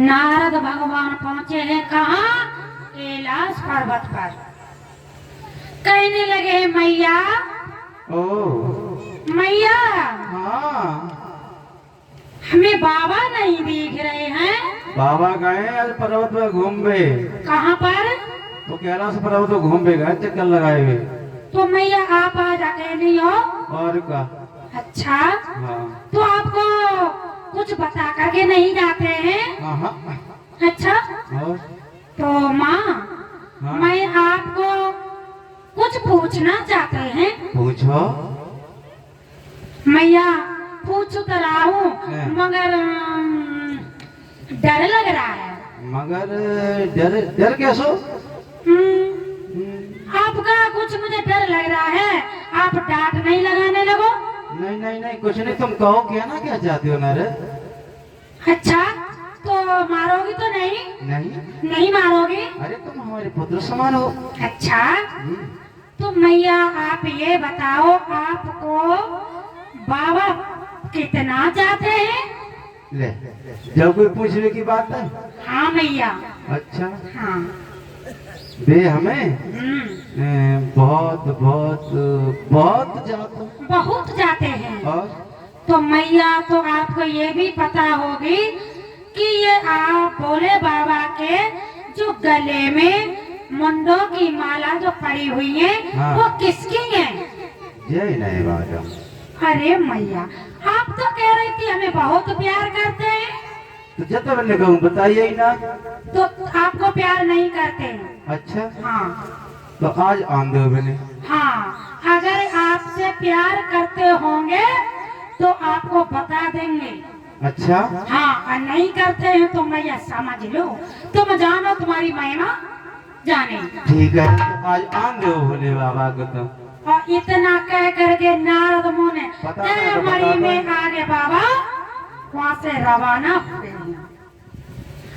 नारद भगवान पहुंचे हैं कहाँ? कैलाश पर्वत पर। कहने लगे मैया, ओ मैया हाँ, हमें बाबा नहीं दिख रहे हैं। बाबा गए आज पर्वत पे घूमे। कहाँ पर? तो कैलाश पर्वत पे घूमे गए, चक्कर लगाए हुए। तो मैया आप आज अकेली हो? और का? अच्छा, हाँ तो आपको कुछ बता करके नहीं जाते हैं? हाँ हाँ। अच्छा, और तो माँ हाँ। मैं आपको कुछ पूछना चाहते हैं। पूछो। मैया पूछ तो रहा हूँ हाँ। मगर डर लग रहा है। मगर डर डर कैसो? आपका कुछ मुझे डर लग रहा है। आप डांट नहीं लगाने लगो। नहीं नहीं नहीं, कुछ नहीं। तुम कहो क्या ना, क्या चाहती हो ना रे? अच्छा, तो मारोगी तो नहीं? नहीं नहीं मारोगी? अरे तुम हमारे पुत्र समान हो। अच्छा, तो मैया आप ये बताओ, आपको बाबा कितना चाहते हैं? ले, जब कोई पूछने की बात है। हाँ मैया। अच्छा, हाँ। बे हमें बहुत बहुत बहुत ज्यादा। बहुत जाते हैं। और तो मैया तो आपको ये भी पता होगी कि ये आप भोले बाबा के जो गले में मुंडों की माला जो पड़ी हुई है, हाँ। वो किसकी है? जय नहीं बाजा। अरे मैया, आप तो कह रही थी हमें बहुत प्यार करते हैं। तो जब मैंने कहूँ बताइए ही ना। तो आपको प्यार नहीं करते हैं? अच्छा, हाँ तो आज आंधे हो मैंने। हाँ, अगर आपसे प्यार करते होंगे तो आपको बता देंगे। अच्छा, हाँ, और नहीं करते हैं तो मैया समझ लो, तुम जानो तुम्हारी महिमा जाने। ठीक है, तो आज आंधे हो भोले बाबा को। तो और इतना कह करके नारद मुनि पता था, तो मरी पता में आगे बाबा वहाँ से रवाना हुए।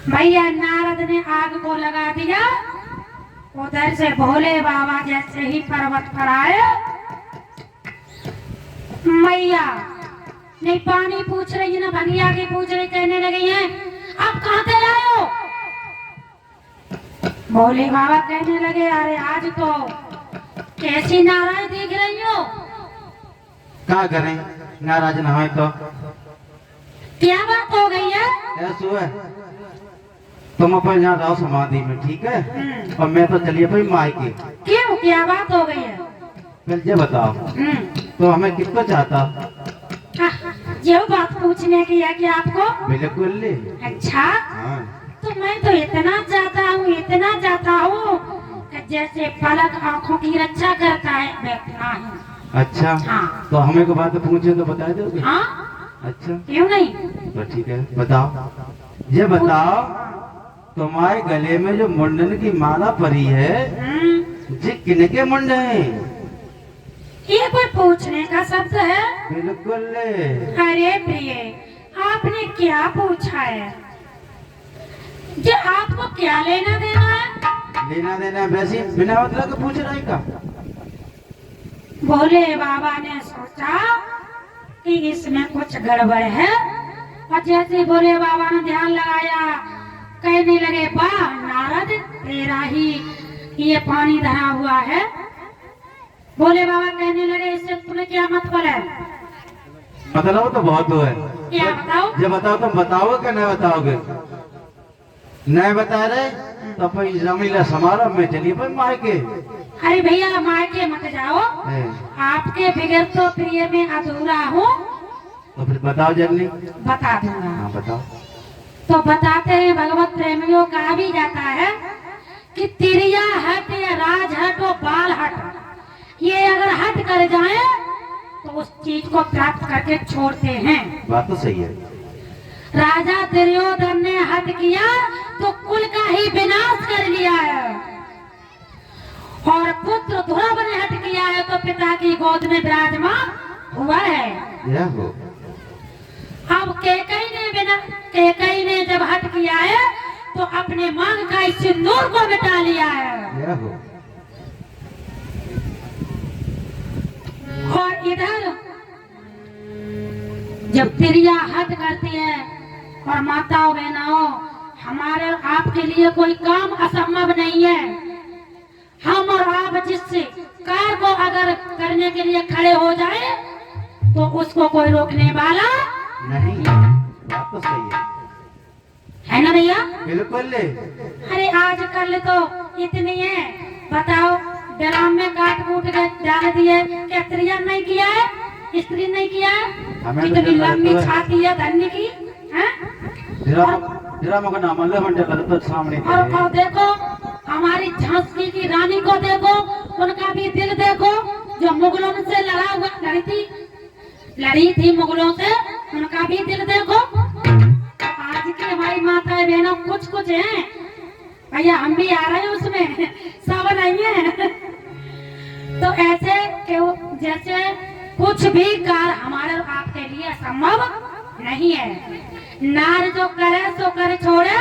भैया नारद ने आग को लगा दिया। उधर से भोले बाबा जैसे ही पर्वत पर आए, मैया नहीं पानी पूछ रही है ना भंगिया की पूछ रही, कहने लगी है आप कहाँ से आए हो? भोले बाबा कहने लगे अरे आज तो कैसी नाराज दिख रही हो। क्या करें, नाराज ना हो तो। क्या बात हो गई है? ऐसा है, तुम अपन यहाँ रहो समाधि में, ठीक है? और मैं तो चलिए भाई मायके। क्यों, क्या बात हो गई है? फिर ये बताओ, तो हमें कितना चाहता? जो बात पूछने की है कि आपको? बिल्कुल ले। अच्छा, हाँ। तो मैं तो इतना चाहता हूँ कि जैसे पलक आंखों की रक्षा करता है वैसा ही। अच्छा, हाँ। तो हमें को बात पूछे तो बता दोगे? हाँ, अच्छा, क्यों नहीं? तो ठीक है, बताओ। ये बताओ, तुम्हारे गले में जो मुंडन की माला पड़ी है, जी किनके मुंडन है? ये कोई पूछने का शब्द है? बिल्कुल ले। अरे प्रिय, आपने क्या पूछा है? जो आपको क्या लेना देना है? लेना देना वैसे ही बिना मतलब के पूछ रहे का? भोले बाबा ने सोचा कि इसमें कुछ गड़बड़ है, और जैसे भोले बाबा ने ध्यान लगाया, कहने लगे वाह नारद, तेरा ही ये पानी धरा हुआ है। भोले बाबा कहने लगे इससे तुम्हें क्या मतलब है? मतलब तो बहुत है। क्या बताओ? जब बताओ तुम बताओगे क्या नहीं बताओगे? नहीं बता रहे तो फिर जमीला समारोह में चलिए भाई मायके। अरे भैया मायके मत जाओ, आपके बगैर तो प्रिय में अधूरा हूँ। तो फिर बताओ जल्दी। बता दूंगा। हाँ बताओ। तो बताते हैं, भगवत प्रेमियों कहा भी जाता है कि तिरिया हट या राज हट और बाल हट, ये अगर हट कर जाए तो उस चीज को प्राप्त करके छोड़ते हैं। बात तो सही है। राजा दुर्योधन ने हट किया तो कुल का ही विनाश कर लिया है, और पुत्र ध्रुव ने हट किया है तो पिता की गोद में विराजमान हुआ है। यह हो। अब केकई ने जब हट किया है तो अपने मांग का इस सिंदूर को मिटा लिया है। यह हो। और इधर जब तिरिया हट करती है और माताओं बहनाओं आपके लिए कोई काम असंभव नहीं है। हम और आप जिस कार्य को अगर करने के लिए खड़े हो जाए तो उसको कोई रोकने वाला नहीं। बात तो सही है ना भैया? बिल्कुल। अरे आजकल तो इतनी है, बताओ ड्राम में काट कूट के डाल दिए, क्या स्त्रियां नहीं किया है? स्त्री नहीं किया है? हमें तो कितनी जब लंबी लगता है। छाती है धन्य की, हैं? ड्रामा का नाम अल्लाह बंटे कर तो सामने और देखो हमारी झांसी की रानी को देखो, उनका भी दिल देखो, जो मुगलों से लड़ी थी मुगलों से, उनका भी दिल देखो। आज की हमारी माताएं बहनों कुछ हैं भैया, हम भी आ रहे हैं उसमें, सब नहीं है। तो ऐसे जैसे कुछ भी कार्य हमारे और आपके लिए संभव नहीं है। नार जो करे सो करे छोड़े,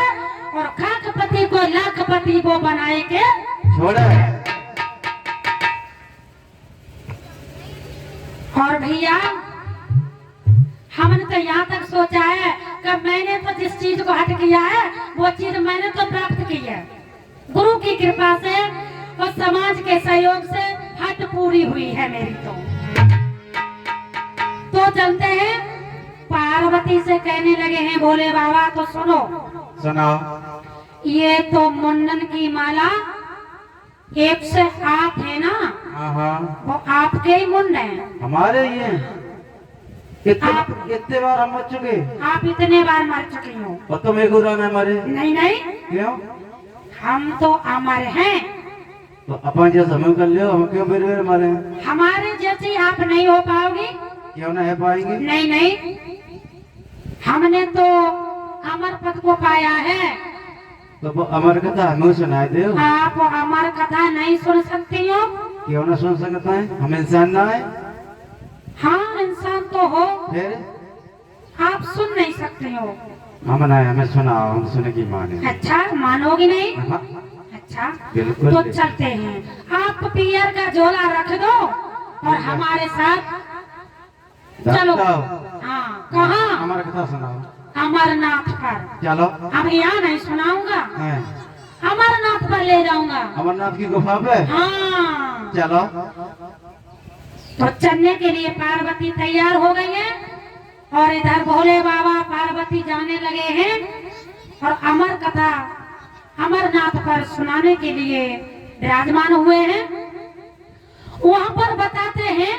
और खाकपति को लाखपति वो बनाए के छोड़े। और भैया हमने तो यहाँ तक सोचा है कि मैंने तो जिस चीज को हट किया है वो चीज मैंने तो प्राप्त की है, गुरु की कृपा से और समाज के सहयोग से हट पूरी हुई है मेरी। तो चलते हैं, पार्वती से कहने लगे हैं भोले बाबा, तो सुनो सुनाओ। ये तो मुंडन की माला एक से आप है ना, हाँ वो आपके ही मुंड हैं। हमारे ये कितने बार हम मर चुके, आप इतने बार मर चुकी हो। और तुम एक उदाहरण है हमारे। नहीं क्यों? हम तो अमर हैं। तो अपन जैसे हम कर लियो, हम क्यों बेर बेर मारे? हमारे जैसी आप नहीं हो पाओगी। क्यों ना है पाएंगे? नहीं, हमने तो अमर पद को पाया है। तो वो अमर कथा हमें सुनाए दे। आप अमर कथा नहीं सुन सकती हो। क्यों ना सुन सकता है? हम इंसान ना है? हाँ इंसान तो हो, फिर आप सुन नहीं सकते हो। हम ना हमें सुनाओ, हम सुने की माने। अच्छा मानोगी नहीं? हाँ, अच्छा बिल्कुल। तो चलते हैं, आप पियर का झोला रख दो और हमारे साथ चलो। हाँ कहाँ? हमारा कथा सुनाओ। अमरनाथ पर। चलो। अब यहाँ नहीं सुनाऊंगा, हैं, अमरनाथ पर ले जाऊंगा। अमरनाथ की गुफा पे। हाँ चलो। तो चलने के लिए पार्वती तैयार हो गई है और इधर भोले बाबा पार्वती जाने लगे हैं और अमर कथा अमरनाथ पर सुनाने के लिए विराजमान हुए हैं। वहां पर बताते हैं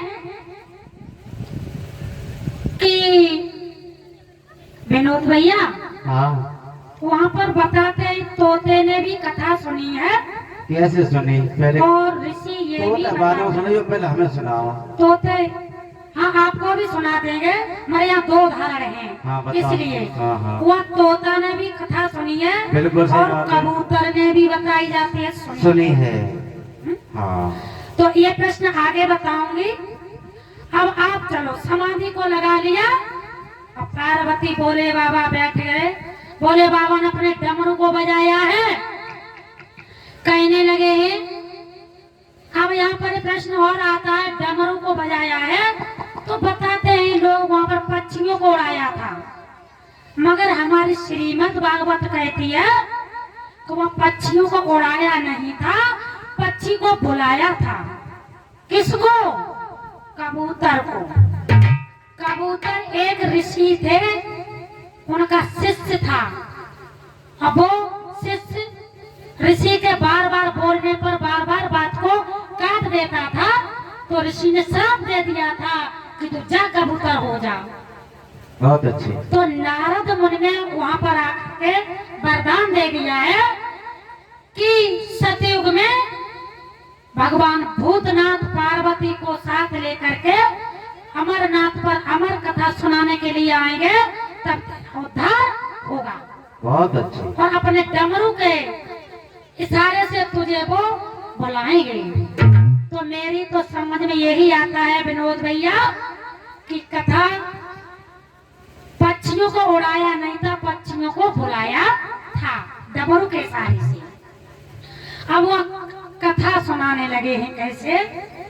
कि विनोद भैया, हाँ वहां पर बताते हैं तोते ने भी कथा सुनी है कैसे सुनी? पहले और ऋषि ये भी बाद में सुनियो, पहले हमें सुनाओ। तोते। हाँ आपको भी सुना देंगे, मेरे यहाँ दो उदाहरण हैं। हाँ, बताओ। इसलिए हाँ। वह तोता ने भी कथा सुनी है बिल्कुल सही और बात है। कबूतर ने भी बताई जाती है सुनी है। हाँ तो ये प्रश्न आगे बताऊंगी। अब आप चलो, समाधि को लगा लिया। अब पार्वती भोले बाबा बैठ गए। भोले बाबा ने अपने डमरू को बजाया है, कहने लगे हैं। अब यहाँ पर प्रश्न और आता है, डमरू को बजाया है तो बताते हैं लोग वहां पर पक्षियों को उड़ाया था, मगर हमारी श्रीमद् भागवत कहती है कि वह पक्षियों को उड़ाया नहीं था, पक्षी को बुलाया था। किसको? कबूतर को। कबूतर एक ऋषि थे, उनका शिष्य था। अब वो शिष्य ऋषि के बार बार बोलने पर बार बार बात को काट देता था, तो ऋषि ने श्राप दे दिया था कि तू जा कबूतर हो जा। बहुत अच्छी। तो नारद मुनि ने वहां पर आके वरदान दे दिया है कि सतयुग में भगवान भूतनाथ पार्वती को साथ लेकर के अमरनाथ पर अमर कथा सुनाने के लिए आएंगे, तब उद्धार होगा। बहुत अच्छी। और अपने डमरू के इशारे से तुझे वो बुलाएंगे। तो मेरी तो समझ में यही आता है विनोद भैया कि कथा पक्षियों को उड़ाया नहीं था, पक्षियों को बुलाया था डमरू के इशारे से। अब वो कथा सुनाने लगे हैं कैसे?